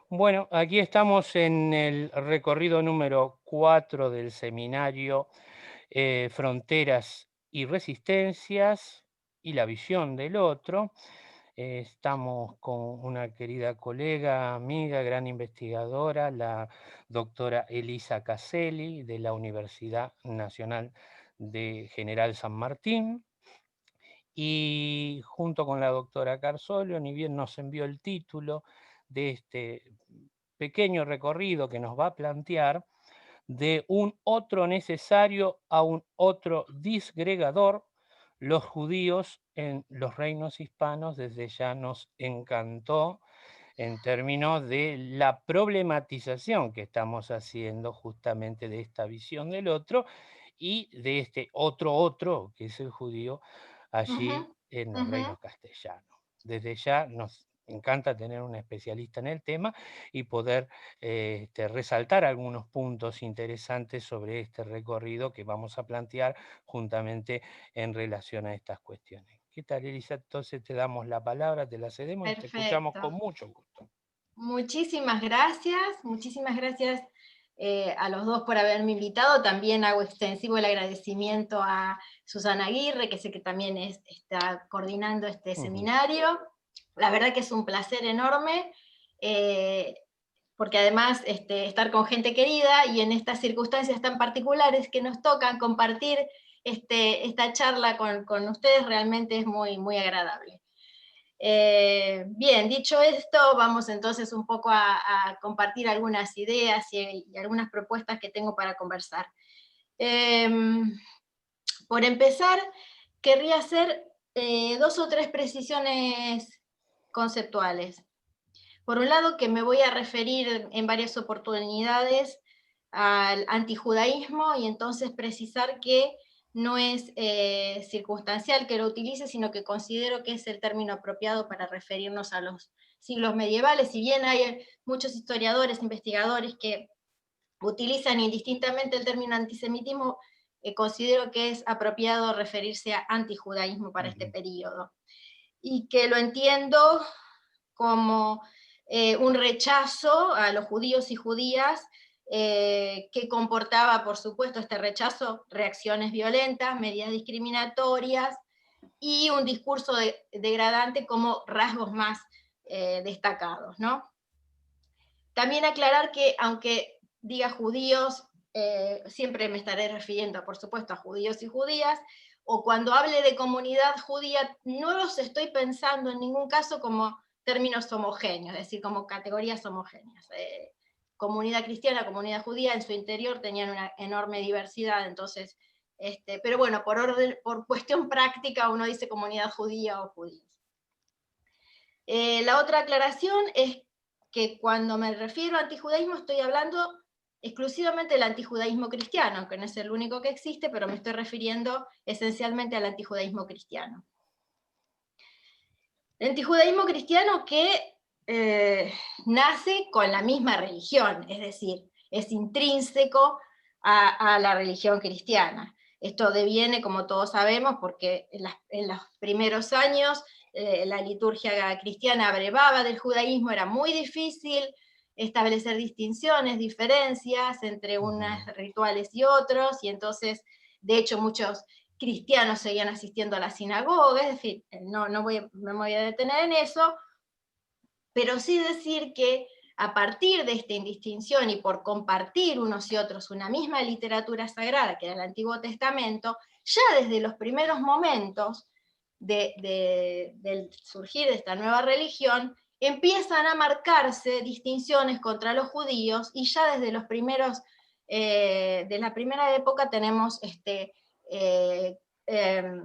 Bueno, aquí estamos en el recorrido número 4 del seminario Fronteras y Resistencias y la visión del otro. Estamos con una querida colega, amiga, gran investigadora, la doctora Elisa Caselli de la Universidad Nacional de General San Martín. Y junto con la doctora Carzolio, ni bien nos envió el título de este pequeño recorrido que nos va a plantear de un otro necesario a un otro disgregador, los judíos en los reinos hispanos, desde ya nos encantó en términos de la problematización que estamos haciendo justamente de esta visión del otro y de este otro que es el judío Ujú, allí en los ujú. reinos castellanos. Desde ya nos encanta tener un especialista en el tema y poder resaltar algunos puntos interesantes sobre este recorrido que vamos a plantear juntamente en relación a estas cuestiones. ¿Qué tal, Elisa? Entonces te damos la palabra, te la cedemos y te escuchamos Perfecto. con mucho gusto. Muchísimas gracias a los dos por haberme invitado. También hago extensivo el agradecimiento a Susana Aguirre, que sé que también está coordinando este Ujú. seminario. La verdad que es un placer enorme, eh, porque además estar con gente querida y en estas circunstancias tan particulares que nos tocan compartir esta charla con ustedes realmente es muy agradable. Bien, dicho esto, vamos entonces un poco a compartir algunas ideas y algunas propuestas que tengo para conversar. Eh, por empezar, querría hacer dos o tres precisiones conceptuales. Por un lado, que me voy a referir en varias oportunidades al antijudaísmo y entonces precisar que no es circunstancial que lo utilice, sino que considero que es el término apropiado para referirnos a los siglos medievales. Si bien hay muchos historiadores, investigadores que utilizan indistintamente el término antisemitismo, considero que es apropiado referirse a antijudaísmo para este Ujú. periodo. Y que lo entiendo como un rechazo a los judíos y judías, que comportaba, por supuesto, este rechazo, reacciones violentas, medidas discriminatorias y un discurso degradante como rasgos más destacados, ¿no? También aclarar que, aunque diga judíos, siempre me estaré refiriendo, por supuesto, a judíos y judías, o cuando hable de comunidad judía, no los estoy pensando en ningún caso como términos homogéneos, es decir, como categorías homogéneas. Comunidad cristiana, comunidad judía, en su interior tenían una enorme diversidad, entonces, pero bueno, por cuestión práctica uno dice comunidad judía o judíos. La otra aclaración es que cuando me refiero a antijudaísmo estoy hablando exclusivamente del antijudaísmo cristiano, que no es el único que existe, pero me estoy refiriendo esencialmente al antijudaísmo cristiano. El antijudaísmo cristiano que nace con la misma religión, es decir, es intrínseco a la religión cristiana. Esto deviene, como todos sabemos, porque en los primeros años la liturgia cristiana abrevaba del judaísmo, era muy difícil establecer distinciones, diferencias entre unos Ujú. rituales y otros, y entonces, de hecho, muchos cristianos seguían asistiendo a la sinagoga, es decir, no me voy a detener en eso, pero sí decir que a partir de esta indistinción y por compartir unos y otros una misma literatura sagrada, que era el Antiguo Testamento, ya desde los primeros momentos del surgir de esta nueva religión, empiezan a marcarse distinciones contra los judíos y ya desde los primeros, de la primera época tenemos eh, eh,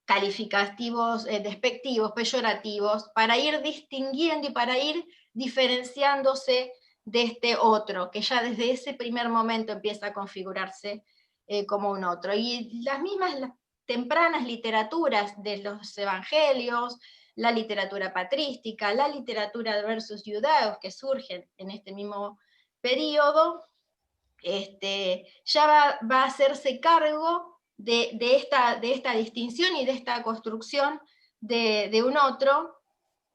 calificativos despectivos, peyorativos, para ir distinguiendo y para ir diferenciándose de este otro, que ya desde ese primer momento empieza a configurarse como un otro. Y las tempranas literaturas de los evangelios, la literatura patrística, la literatura versus judaeos que surgen en este mismo periodo, ya va a hacerse cargo de esta distinción y de esta construcción de un otro,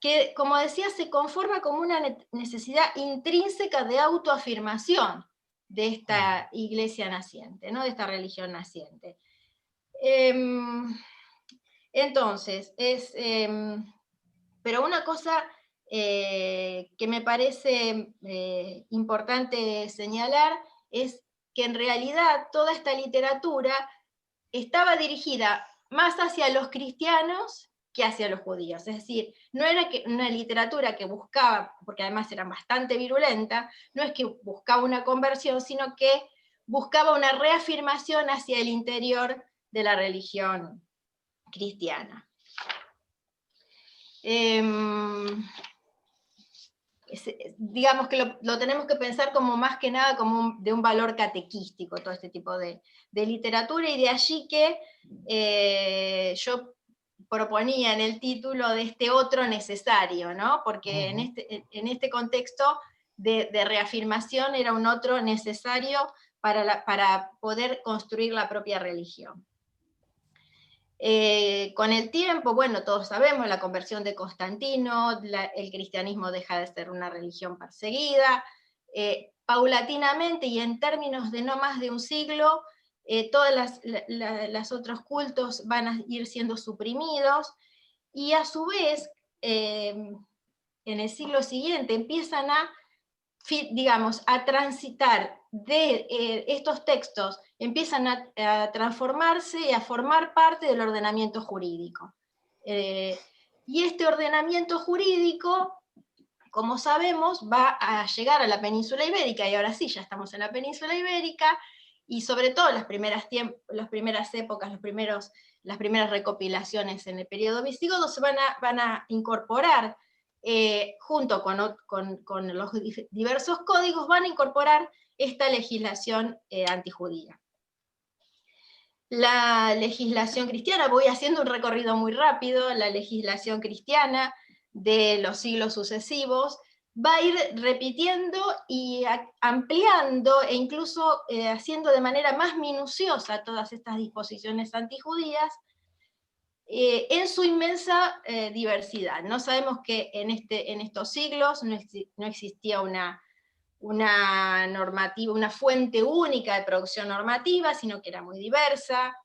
que, como decía, se conforma como una necesidad intrínseca de autoafirmación de esta iglesia naciente, ¿no? De esta religión naciente. Entonces, pero una cosa que me parece importante señalar es que en realidad toda esta literatura estaba dirigida más hacia los cristianos que hacia los judíos. Es decir, no era una literatura que buscaba, porque además era bastante virulenta, no es que buscaba una conversión, sino que buscaba una reafirmación hacia el interior de la religión cristiana. Digamos que lo tenemos que pensar como más que nada como de un valor catequístico, todo este tipo de literatura, y de allí que yo proponía en el título de este otro necesario, ¿no? Porque en este contexto de reafirmación era un otro necesario para poder construir la propia religión. Con el tiempo, bueno, todos sabemos, la conversión de Constantino, el cristianismo deja de ser una religión perseguida, paulatinamente y en términos de no más de un siglo, todos los otros cultos van a ir siendo suprimidos, y a su vez, en el siglo siguiente empiezan digamos, a transitar de estos textos, empiezan a transformarse y a formar parte del ordenamiento jurídico. Y este ordenamiento jurídico, como sabemos, va a llegar a la península ibérica, y ahora sí, ya estamos en la península ibérica, y sobre todo las primeras épocas, las primeras recopilaciones en el periodo visigodo se van a incorporar, junto con los diversos códigos, van a incorporar esta legislación antijudía. La legislación cristiana, voy haciendo un recorrido muy rápido, la legislación cristiana de los siglos sucesivos va a ir repitiendo y ampliando e incluso haciendo de manera más minuciosa todas estas disposiciones antijudías, en su inmensa diversidad. No sabemos que en estos siglos no existía una normativa, una fuente única de producción normativa, sino que era muy diversa,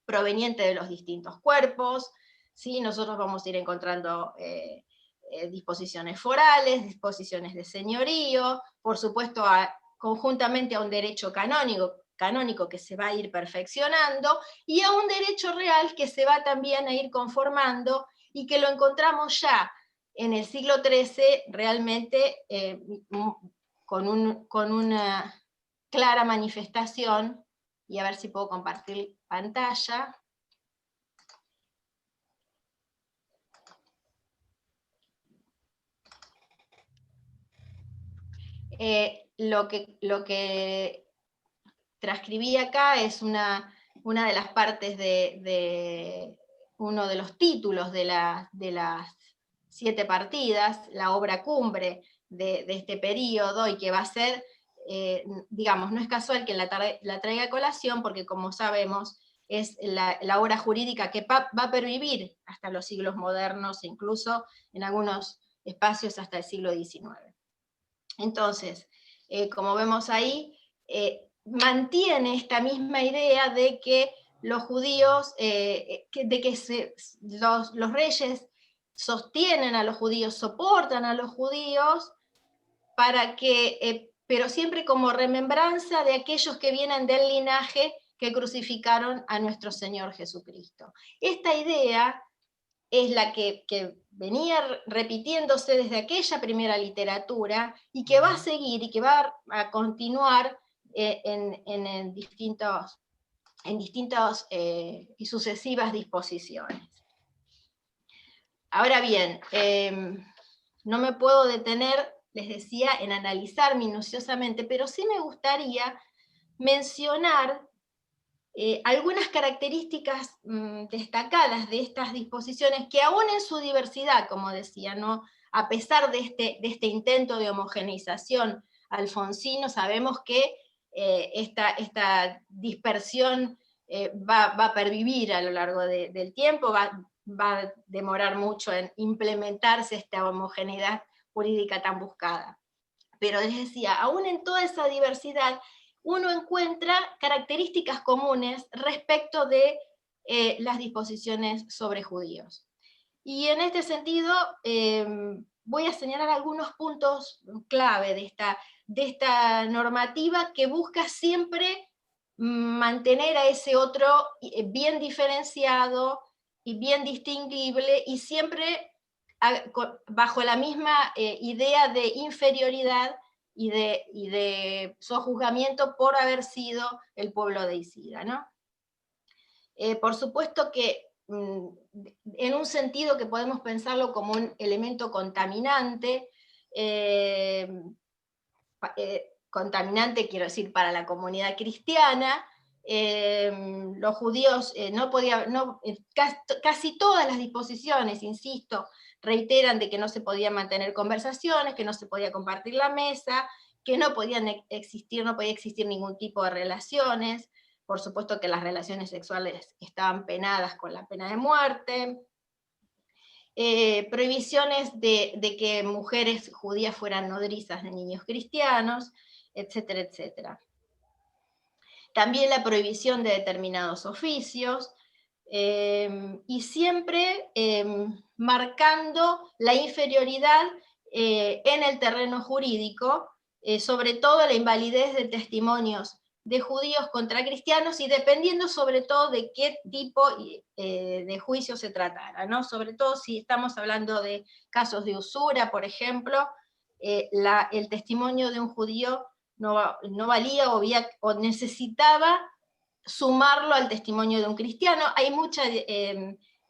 proveniente de los distintos cuerpos. ¿Sí? Nosotros vamos a ir encontrando disposiciones forales, disposiciones de señorío, por supuesto conjuntamente a un derecho canónico que se va a ir perfeccionando, y a un derecho real que se va también a ir conformando, y que lo encontramos ya en el siglo XIII realmente con una clara manifestación, y a ver si puedo compartir pantalla. Lo que transcribí acá es una de las partes de uno de los títulos de las 7 partidas, la obra cumbre de este periodo, y que va a ser, digamos, no es casual que la traiga a colación, porque como sabemos, es la obra jurídica que va a pervivir hasta los siglos modernos, e incluso en algunos espacios hasta el siglo XIX. Entonces, como vemos ahí, mantiene esta misma idea de que los judíos, los reyes sostienen a los judíos, soportan a los judíos, pero siempre como remembranza de aquellos que vienen del linaje que crucificaron a nuestro Señor Jesucristo. Esta idea es la que venía repitiéndose desde aquella primera literatura, y que va a seguir y que va a continuar en distintas y sucesivas disposiciones. Ahora bien, no me puedo detener, les decía, en analizar minuciosamente, pero sí me gustaría mencionar algunas características destacadas de estas disposiciones, que aún en su diversidad, como decía, ¿no? A pesar de este intento de homogeneización alfonsino, sabemos que esta dispersión va a pervivir a lo largo del tiempo, va va a demorar mucho en implementarse esta homogeneidad jurídica tan buscada. Pero les decía, aún en toda esa diversidad, uno encuentra características comunes respecto de las disposiciones sobre judíos. Y en este sentido, voy a señalar algunos puntos clave de esta normativa que busca siempre mantener a ese otro bien diferenciado y bien distinguible, y siempre bajo la misma idea de inferioridad y de sojuzgamiento por haber sido el pueblo de Isida, ¿no? Por supuesto que en un sentido que podemos pensarlo como un elemento contaminante, contaminante quiero decir para la comunidad cristiana, los judíos casi todas las disposiciones, insisto, reiteran de que no se podían mantener conversaciones, que no se podía compartir la mesa, que no podía existir ningún tipo de relaciones. Por supuesto que las relaciones sexuales estaban penadas con la pena de muerte. Prohibiciones de que mujeres judías fueran nodrizas de niños cristianos, etcétera, etcétera. También la prohibición de determinados oficios, y siempre marcando la inferioridad en el terreno jurídico, sobre todo la invalidez de testimonios de judíos contra cristianos, y dependiendo sobre todo de qué tipo de juicio se tratara, ¿no? Sobre todo si estamos hablando de casos de usura, por ejemplo, el testimonio de un judío no valía o necesitaba sumarlo al testimonio de un cristiano. Hay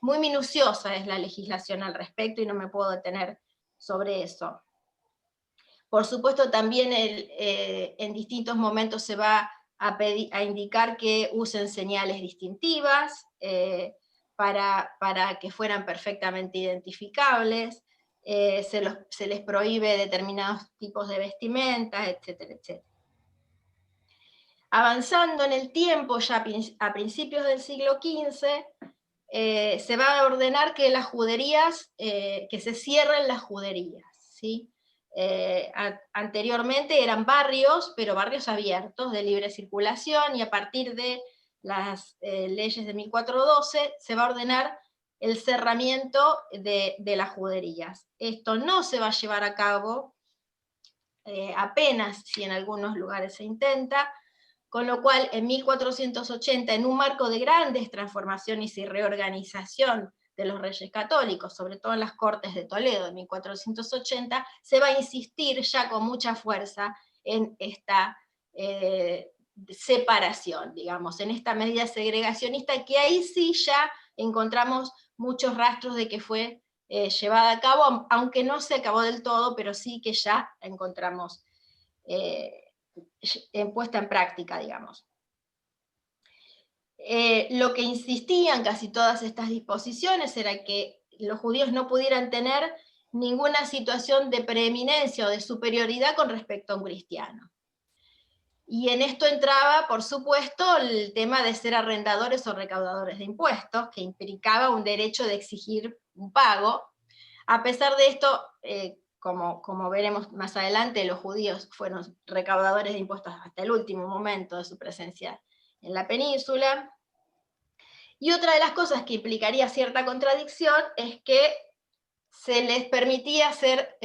muy minuciosa es la legislación al respecto y no me puedo detener sobre eso. Por supuesto, también en distintos momentos se va a indicar que usen señales distintivas para que fueran perfectamente identificables, se les prohíbe determinados tipos de vestimentas, etcétera, etcétera. Avanzando en el tiempo, ya a principios del siglo XV, se va a ordenar que las juderías, que se cierren las juderías, ¿sí? Anteriormente eran barrios, pero barrios abiertos, de libre circulación, y a partir de las leyes de 1412 se va a ordenar el cerramiento de las juderías. Esto no se va a llevar a cabo, apenas si en algunos lugares se intenta, con lo cual en 1480, en un marco de grandes transformaciones y reorganización de los reyes católicos, sobre todo en las Cortes de Toledo en 1480, se va a insistir ya con mucha fuerza en esta separación, digamos, en esta medida segregacionista, que ahí sí ya encontramos muchos rastros de que fue llevada a cabo, aunque no se acabó del todo, pero sí que ya encontramos puesta en práctica, digamos. Lo que insistían casi todas estas disposiciones era que los judíos no pudieran tener ninguna situación de preeminencia o de superioridad con respecto a un cristiano. Y en esto entraba, por supuesto, el tema de ser arrendadores o recaudadores de impuestos, que implicaba un derecho de exigir un pago. A pesar de esto, como veremos más adelante, los judíos fueron recaudadores de impuestos hasta el último momento de su presencia en la península. Y otra de las cosas que implicaría cierta contradicción es que se les permitía ser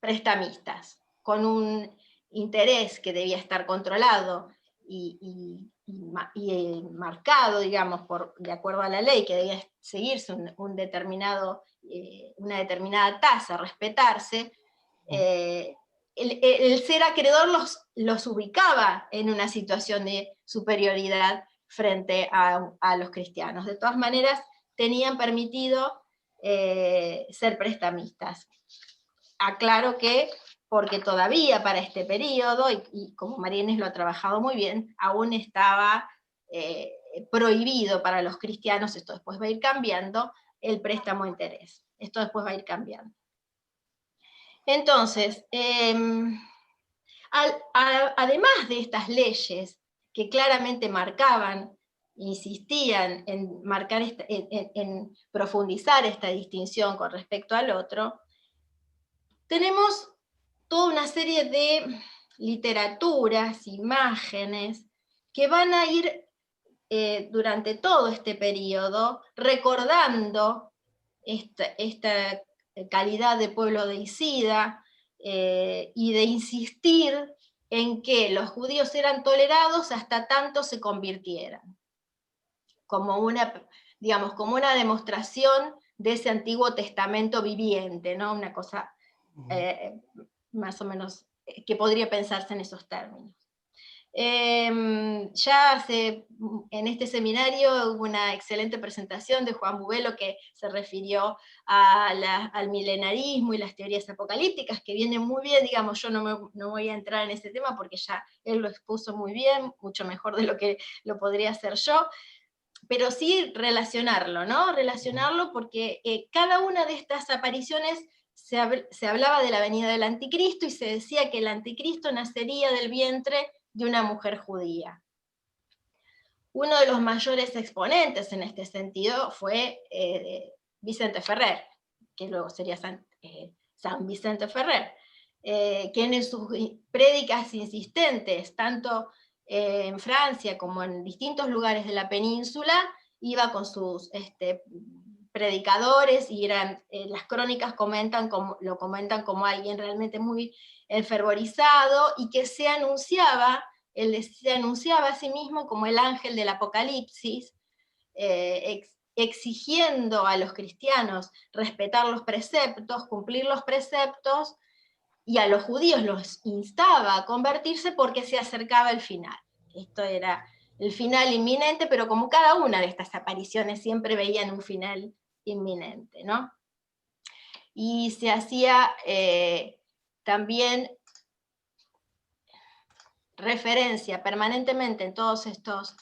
prestamistas, con un interés que debía estar controlado y marcado, digamos, de acuerdo a la ley, que debía seguirse una determinada tasa, respetarse. El ser acreedor los ubicaba en una situación de superioridad frente a los cristianos. De todas maneras, tenían permitido ser prestamistas. Aclaro que, porque todavía para este periodo, y como María Inés lo ha trabajado muy bien, aún estaba prohibido para los cristianos, esto después va a ir cambiando, el préstamo a interés. Esto después va a ir cambiando. Entonces, además de estas leyes que claramente marcaban insistían en marcar en profundizar esta distinción con respecto al otro, tenemos toda una serie de literaturas, imágenes, que van a ir durante todo este periodo recordando esta calidad de pueblo deicida y de insistir en que los judíos eran tolerados hasta tanto se convirtieran, como una, digamos, como una demostración de ese Antiguo Testamento viviente, ¿no? Una cosa más o menos que podría pensarse en esos términos. Ya en este seminario hubo una excelente presentación de Juan Bubelo que se refirió al milenarismo y las teorías apocalípticas, que vienen muy bien, digamos, yo no voy a entrar en ese tema porque ya él lo expuso muy bien, mucho mejor de lo que lo podría hacer yo, pero sí relacionarlo, ¿no? Relacionarlo porque cada una de estas apariciones se hablaba de la venida del anticristo y se decía que el anticristo nacería del vientre de una mujer judía. Uno de los mayores exponentes en este sentido fue Vicente Ferrer, que luego sería San Vicente Ferrer, quien en sus prédicas insistentes, tanto en Francia como en distintos lugares de la península, iba con sus predicadores y las crónicas lo comentan como alguien realmente muy enfervorizado y que él se anunciaba a sí mismo como el ángel del Apocalipsis, exigiendo a los cristianos respetar los preceptos, cumplir los preceptos, y a los judíos los instaba a convertirse porque se acercaba el final. Esto era el final inminente, pero como cada una de estas apariciones siempre veían un final inminente, ¿no? Y se hacía también referencia permanentemente en todos estos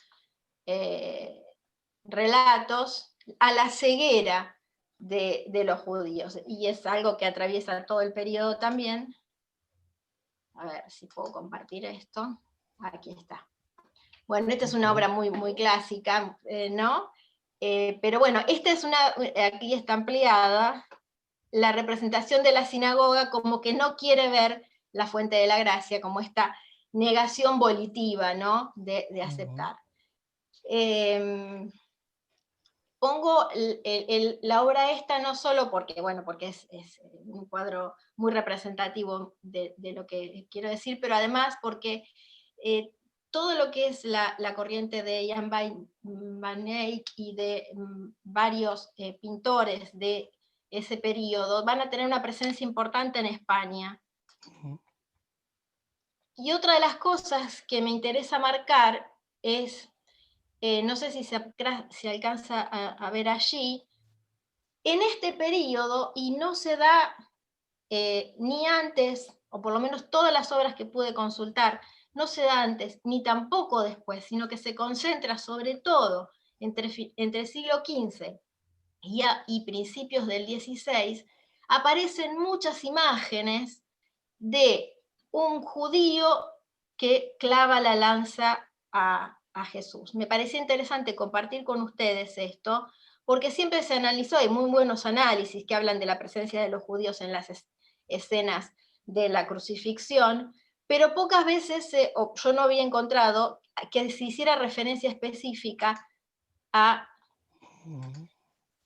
relatos a la ceguera de los judíos, y es algo que atraviesa todo el periodo también. A ver si puedo compartir esto. Aquí está. Bueno, esta es una obra muy, muy clásica, ¿no? Pero bueno, esta es aquí está ampliada, la representación de la sinagoga como que no quiere ver la fuente de la gracia, como esta negación volitiva, ¿no? De aceptar. Pongo la obra esta no solo porque, bueno, porque es un cuadro muy representativo de lo que quiero decir, pero además porque todo lo que es la corriente de Jan van Eyck y de varios pintores de ese periodo van a tener una presencia importante en España. Y otra de las cosas que me interesa marcar es, no sé si se alcanza a ver allí, en este periodo, y no se da ni antes, o por lo menos todas las obras que pude consultar, no se da antes ni tampoco después, sino que se concentra sobre todo entre el siglo XV y principios del XVI, aparecen muchas imágenes de un judío que clava la lanza a Jesús. Me parecía interesante compartir con ustedes esto, porque siempre se analizó, hay muy buenos análisis que hablan de la presencia de los judíos en las escenas de la crucifixión, pero pocas veces, yo no había encontrado que se hiciera referencia específica a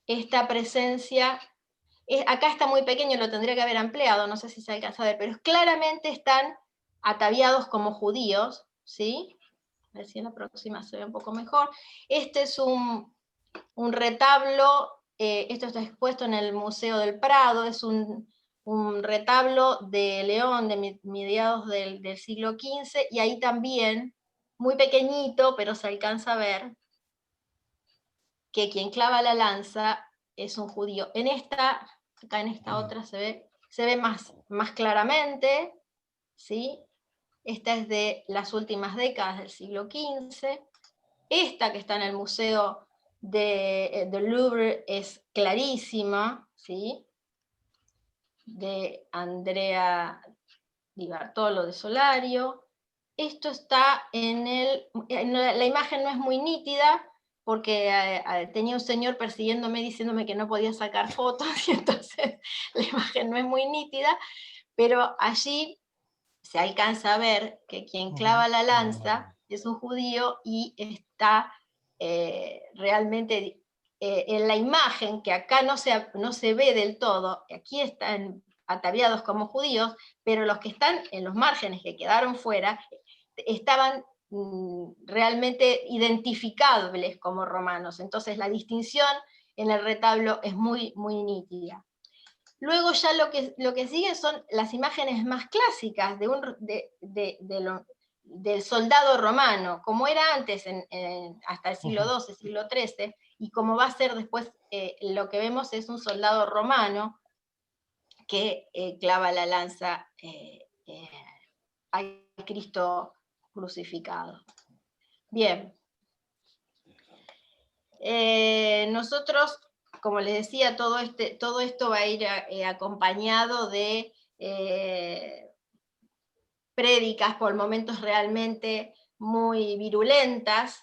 esta presencia. Acá está muy pequeño, lo tendría que haber ampliado, no sé si se alcanza a ver, pero claramente están ataviados como judíos, ¿sí? A ver si en la próxima se ve un poco mejor. Este es un retablo, esto está expuesto en el Museo del Prado, es un retablo de León de mediados del siglo XV, y ahí también, muy pequeñito, pero se alcanza a ver que quien clava la lanza es un judío. Acá en esta otra se ve más claramente, ¿sí? Esta es de las últimas décadas del siglo XV. Esta que está en el Museo del Louvre es clarísima, ¿sí? De Andrea Di Bartolo de Solario. Esto está la imagen no es muy nítida, porque tenía un señor persiguiéndome diciéndome que no podía sacar fotos, y entonces la imagen no es muy nítida, pero allí se alcanza a ver que quien clava la lanza es un judío y está realmente en la imagen, que acá no se ve del todo, aquí están ataviados como judíos, pero los que están en los márgenes, que quedaron fuera, estaban realmente identificables como romanos. Entonces la distinción en el retablo es muy, muy nítida. Luego ya lo que sigue son las imágenes más clásicas del soldado romano, como era antes hasta el siglo XII, siglo XIII, y como va a ser después, lo que vemos es un soldado romano que clava la lanza al Cristo crucificado. Bien. Nosotros, como les decía, todo esto va a ir acompañado de prédicas por momentos realmente muy virulentas,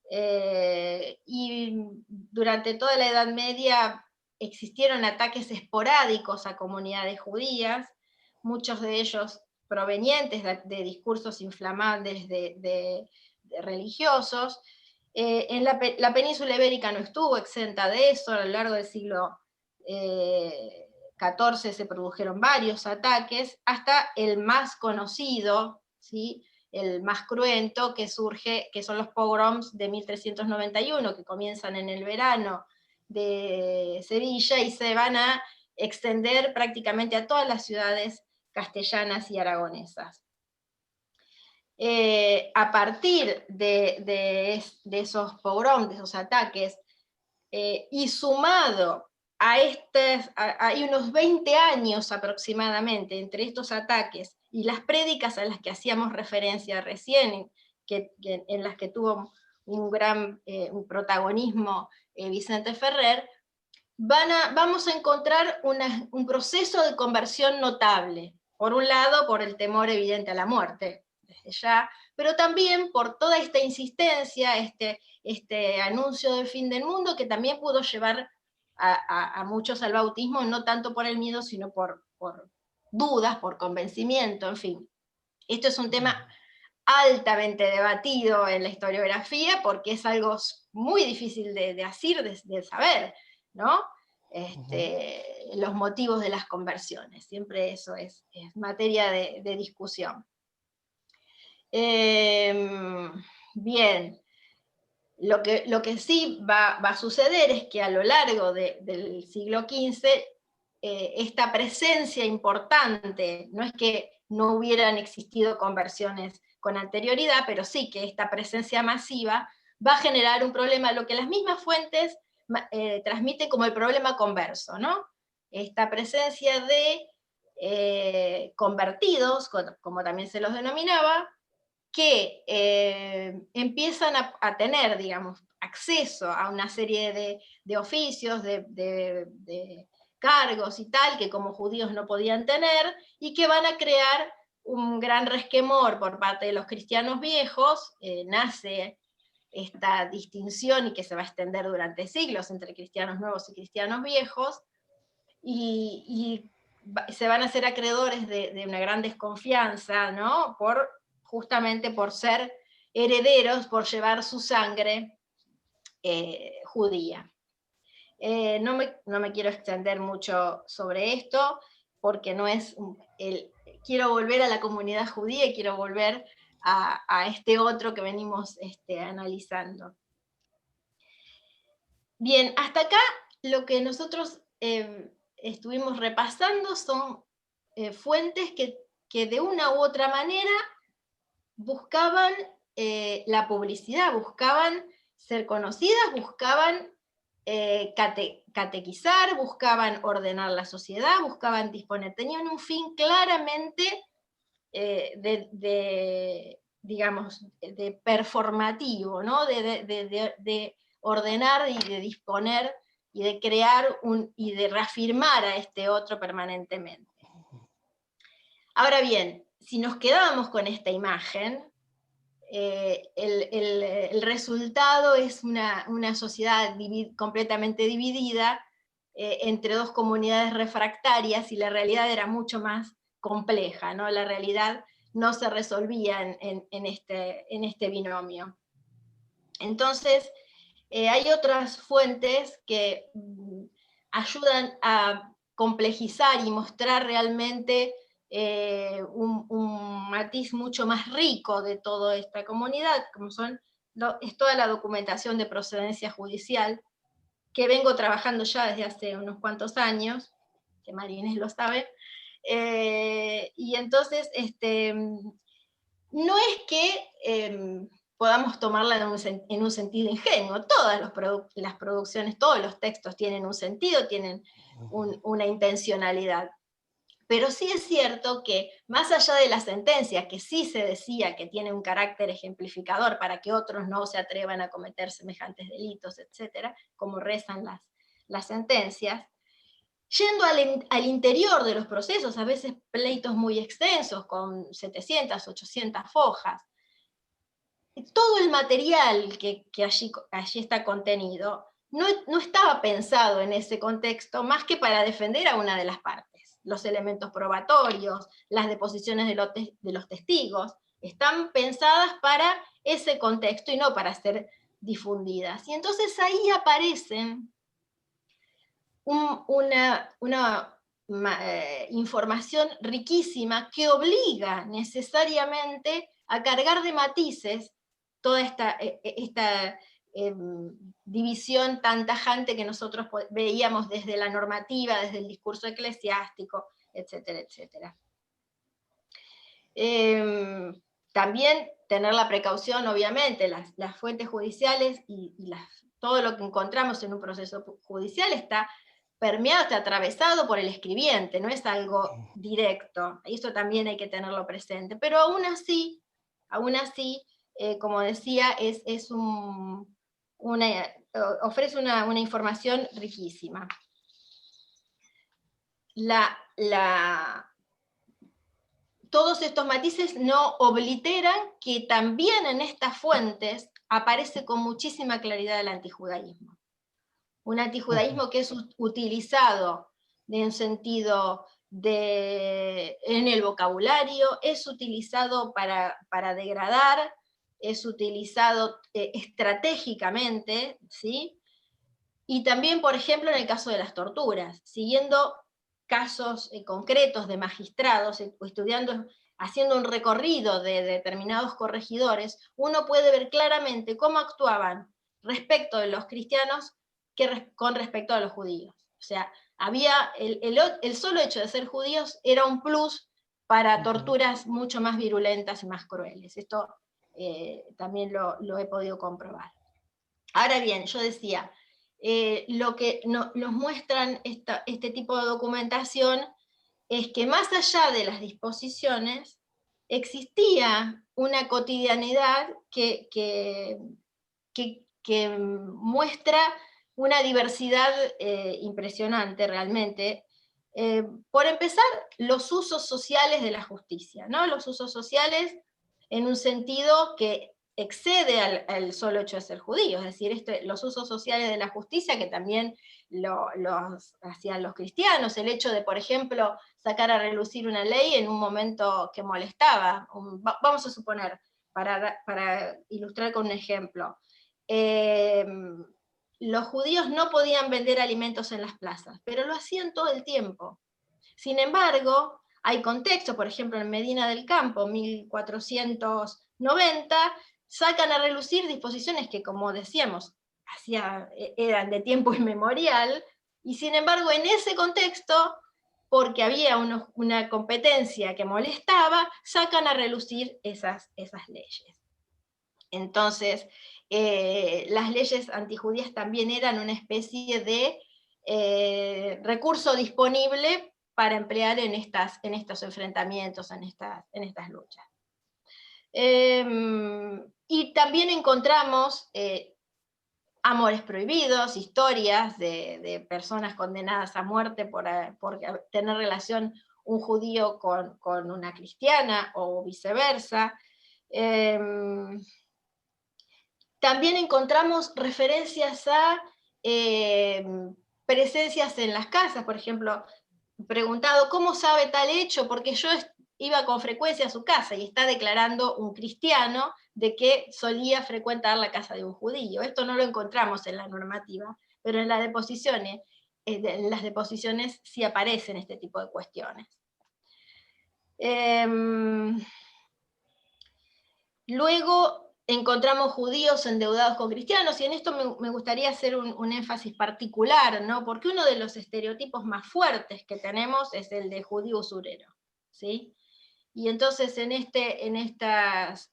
y durante toda la Edad Media existieron ataques esporádicos a comunidades judías, muchos de ellos provenientes de discursos inflamables de religiosos. La península ibérica no estuvo exenta de eso. A lo largo del siglo XIV se produjeron varios ataques, hasta el más conocido, ¿sí?, el más cruento, que son los pogroms de 1391, que comienzan en el verano de Sevilla y se van a extender prácticamente a todas las ciudades castellanas y aragonesas. A partir de esos pogroms, de esos ataques, y sumado hay unos 20 años aproximadamente entre estos ataques y las prédicas a las que hacíamos referencia recién, en las que tuvo un gran un protagonismo Vicente Ferrer, vamos a encontrar un proceso de conversión notable. Por un lado, por el temor evidente a la muerte, desde ya, pero también por toda esta insistencia, este anuncio del fin del mundo, que también pudo llevar a muchos al bautismo, no tanto por el miedo, sino por dudas, por convencimiento, en fin. Esto es un tema altamente debatido en la historiografía, porque es algo muy difícil de asir, de saber, ¿no? Los motivos de las conversiones. Siempre eso es materia de discusión. Bien, lo que sí va a suceder es que a lo largo del siglo XV, esta presencia importante, no es que no hubieran existido conversiones con anterioridad, pero sí que esta presencia masiva va a generar un problema, lo que las mismas fuentes transmiten como el problema converso, ¿no? Esta presencia de convertidos, como también se los denominaba, que empiezan a tener, digamos, acceso a una serie de oficios, de cargos y tal, que como judíos no podían tener, y que van a crear un gran resquemor por parte de los cristianos viejos. Nace esta distinción, y que se va a extender durante siglos entre cristianos nuevos y cristianos viejos, y se van a hacer acreedores de una gran desconfianza, ¿no? Justamente por ser herederos, por llevar su sangre judía. No me quiero extender mucho sobre esto, porque no es quiero volver a la comunidad judía y quiero volver a este otro que venimos analizando. Bien, hasta acá lo que nosotros estuvimos repasando son fuentes que de una u otra manera buscaban la publicidad, buscaban ser conocidas, buscaban catequizar, buscaban ordenar la sociedad, buscaban disponer, tenían un fin claramente digamos, de performativo, ¿no? De ordenar y de disponer y de crear y de reafirmar a este otro permanentemente. Ahora bien, si nos quedábamos con esta imagen, el resultado es una sociedad completamente dividida entre dos comunidades refractarias, y la realidad era mucho más compleja, ¿no? La realidad no se resolvía en este binomio. Entonces, hay otras fuentes que ayudan a complejizar y mostrar realmente un matiz mucho más rico de toda esta comunidad, como es toda la documentación de procedencia judicial, que vengo trabajando ya desde hace unos cuantos años, que Marínez lo sabe. Y entonces, no es que podamos tomarla en un sentido ingenuo. Todas las producciones, todos los textos tienen un sentido, tienen una intencionalidad. Pero sí es cierto que, más allá de la sentencia, que sí se decía que tiene un carácter ejemplificador para que otros no se atrevan a cometer semejantes delitos, etcétera, como rezan las sentencias, yendo al interior de los procesos, a veces pleitos muy extensos, con 700, 800 fojas, todo el material que allí está contenido no estaba pensado en ese contexto más que para defender a una de las partes. Los elementos probatorios, las deposiciones de los testigos, están pensadas para ese contexto y no para ser difundidas. Y entonces ahí aparecen una información riquísima que obliga necesariamente a cargar de matices toda esta división tan tajante que nosotros veíamos desde la normativa, desde el discurso eclesiástico, etcétera, etcétera. También tener la precaución, obviamente, las fuentes judiciales y todo lo que encontramos en un proceso judicial está permeado, está atravesado por el escribiente, no es algo directo, y eso también hay que tenerlo presente, pero aún así, como decía, ofrece una información riquísima. Todos estos matices no obliteran que también en estas fuentes aparece con muchísima claridad el antijudaísmo. Un antijudaísmo que es utilizado en un sentido en el vocabulario, es utilizado para degradar, es utilizado estratégicamente, ¿sí? Y también, por ejemplo, en el caso de las torturas, siguiendo casos concretos de magistrados, estudiando, haciendo un recorrido de determinados corregidores, uno puede ver claramente cómo actuaban respecto de los cristianos con respecto a los judíos. O sea, había el solo hecho de ser judíos era un plus para torturas mucho más virulentas y más crueles. Esto también lo he podido comprobar. Ahora bien, yo decía, lo que nos muestran este tipo de documentación es que más allá de las disposiciones, existía una cotidianidad que muestra una diversidad impresionante realmente. Por empezar, los usos sociales de la justicia, ¿no? Los usos sociales en un sentido que excede al solo hecho de ser judío, es decir, los usos sociales de la justicia que también los hacían los cristianos, el hecho de, por ejemplo, sacar a relucir una ley en un momento que molestaba. Vamos a suponer, para ilustrar con un ejemplo, los judíos no podían vender alimentos en las plazas, pero lo hacían todo el tiempo. Sin embargo, hay contextos, por ejemplo, en Medina del Campo, 1490, sacan a relucir disposiciones que, como decíamos, eran de tiempo inmemorial, y sin embargo, en ese contexto, porque había una competencia que molestaba, sacan a relucir esas leyes. Entonces, las leyes antijudías también eran una especie de recurso disponible para emplear en estos enfrentamientos, en estas luchas. Y también encontramos amores prohibidos, historias de personas condenadas a muerte por tener relación un judío con una cristiana o viceversa. Em, También encontramos referencias a presencias en las casas, por ejemplo, preguntado cómo sabe tal hecho, porque yo iba con frecuencia a su casa y está declarando un cristiano de que solía frecuentar la casa de un judío. Esto no lo encontramos en la normativa, pero en las deposiciones sí aparecen este tipo de cuestiones. Luego encontramos judíos endeudados con cristianos, y en esto me gustaría hacer un énfasis particular, ¿no? Porque uno de los estereotipos más fuertes que tenemos es el de judío usurero, ¿sí? Y entonces en estas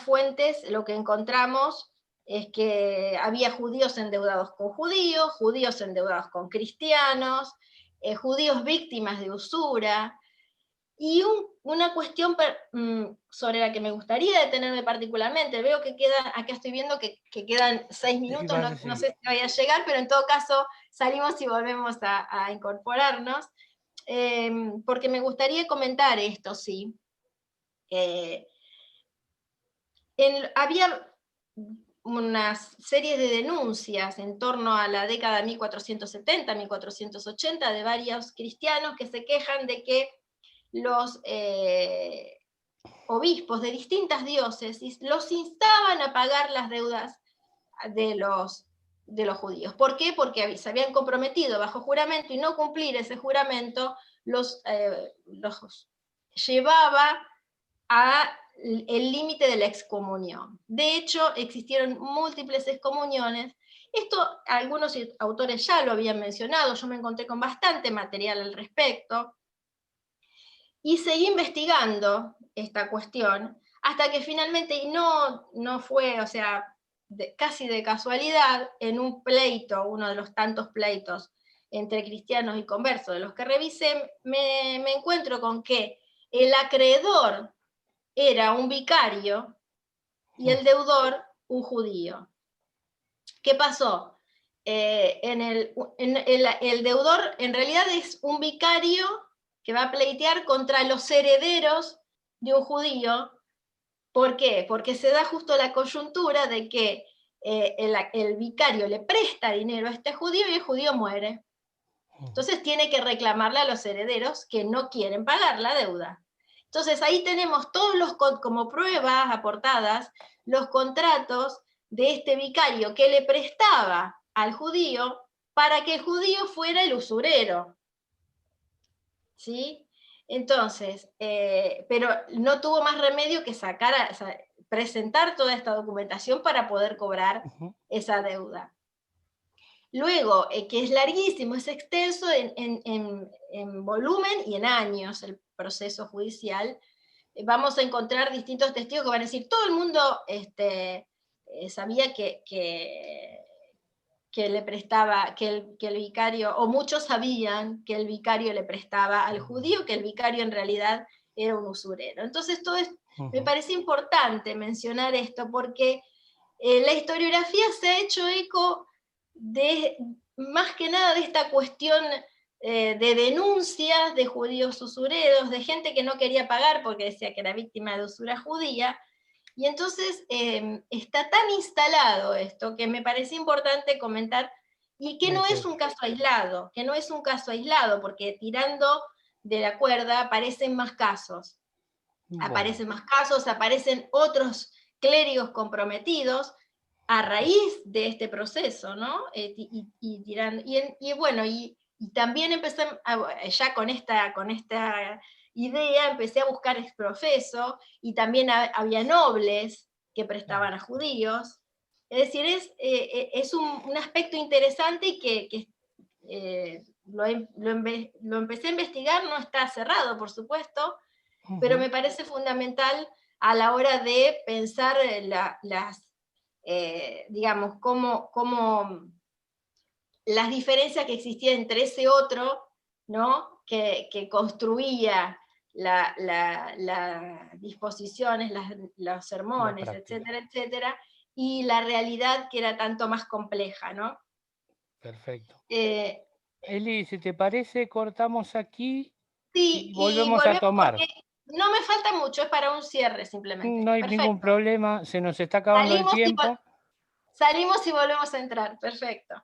fuentes lo que encontramos es que había judíos endeudados con judíos endeudados con cristianos, judíos víctimas de usura. Y una cuestión sobre la que me gustaría detenerme particularmente, veo que acá estoy viendo que quedan 6 minutos, no sé si voy a llegar, pero en todo caso salimos y volvemos a incorporarnos, porque me gustaría comentar esto, sí. Había unas series de denuncias en torno a la década de 1470, 1480, de varios cristianos que se quejan de que los obispos de distintas diócesis los instaban a pagar las deudas de los judíos. ¿Por qué? Porque se habían comprometido bajo juramento, y no cumplir ese juramento los llevaba a el límite de la excomunión. De hecho, existieron múltiples excomuniones. Esto algunos autores ya lo habían mencionado, yo me encontré con bastante material al respecto, y seguí investigando esta cuestión hasta que finalmente, y no fue, o sea, casi de casualidad, en un pleito, uno de los tantos pleitos entre cristianos y conversos de los que revisé, me encuentro con que el acreedor era un vicario y el deudor un judío. ¿Qué pasó? El deudor en realidad es un vicario que va a pleitear contra los herederos de un judío. ¿Por qué? Porque se da justo la coyuntura de que el vicario le presta dinero a este judío y el judío muere. Entonces tiene que reclamarle a los herederos que no quieren pagar la deuda. Entonces ahí tenemos todos como pruebas aportadas, los contratos de este vicario que le prestaba al judío para que el judío fuera el usurero. ¿Sí? Entonces, pero no tuvo más remedio que presentar toda esta documentación para poder cobrar esa deuda. Luego, que es larguísimo, es extenso en volumen y en años el proceso judicial, vamos a encontrar distintos testigos que van a decir, todo el mundo sabía que le prestaba, que el vicario, o muchos sabían que el vicario le prestaba al judío, que el vicario en realidad era un usurero. Entonces, me parece importante mencionar esto, porque la historiografía se ha hecho eco más que nada de esta cuestión de denuncias de judíos usureros, de gente que no quería pagar porque decía que era víctima de usura judía, y entonces está tan instalado esto que me parece importante comentar, y que no es un caso aislado, porque tirando de la cuerda aparecen más casos. Aparecen otros clérigos comprometidos a raíz de este proceso, ¿no? Y también empecé, ya con esta idea, empecé a buscar exprofeso, y también había nobles que prestaban a judíos. Es decir, es un aspecto interesante, y que lo empecé a investigar, no está cerrado, por supuesto, pero me parece fundamental a la hora de pensar digamos, cómo las diferencias que existían entre ese otro, ¿no? que construía las disposiciones, los sermones, etcétera, etcétera, y la realidad, que era tanto más compleja, ¿no? Perfecto. Eh, Eli, si te parece, cortamos aquí sí, y y volvemos a volvemos tomar. No me falta mucho, es para un cierre simplemente. No hay ningún Perfecto. problema, se nos está acabando el Salimos y, tiempo. salimos y volvemos a entrar. Perfecto.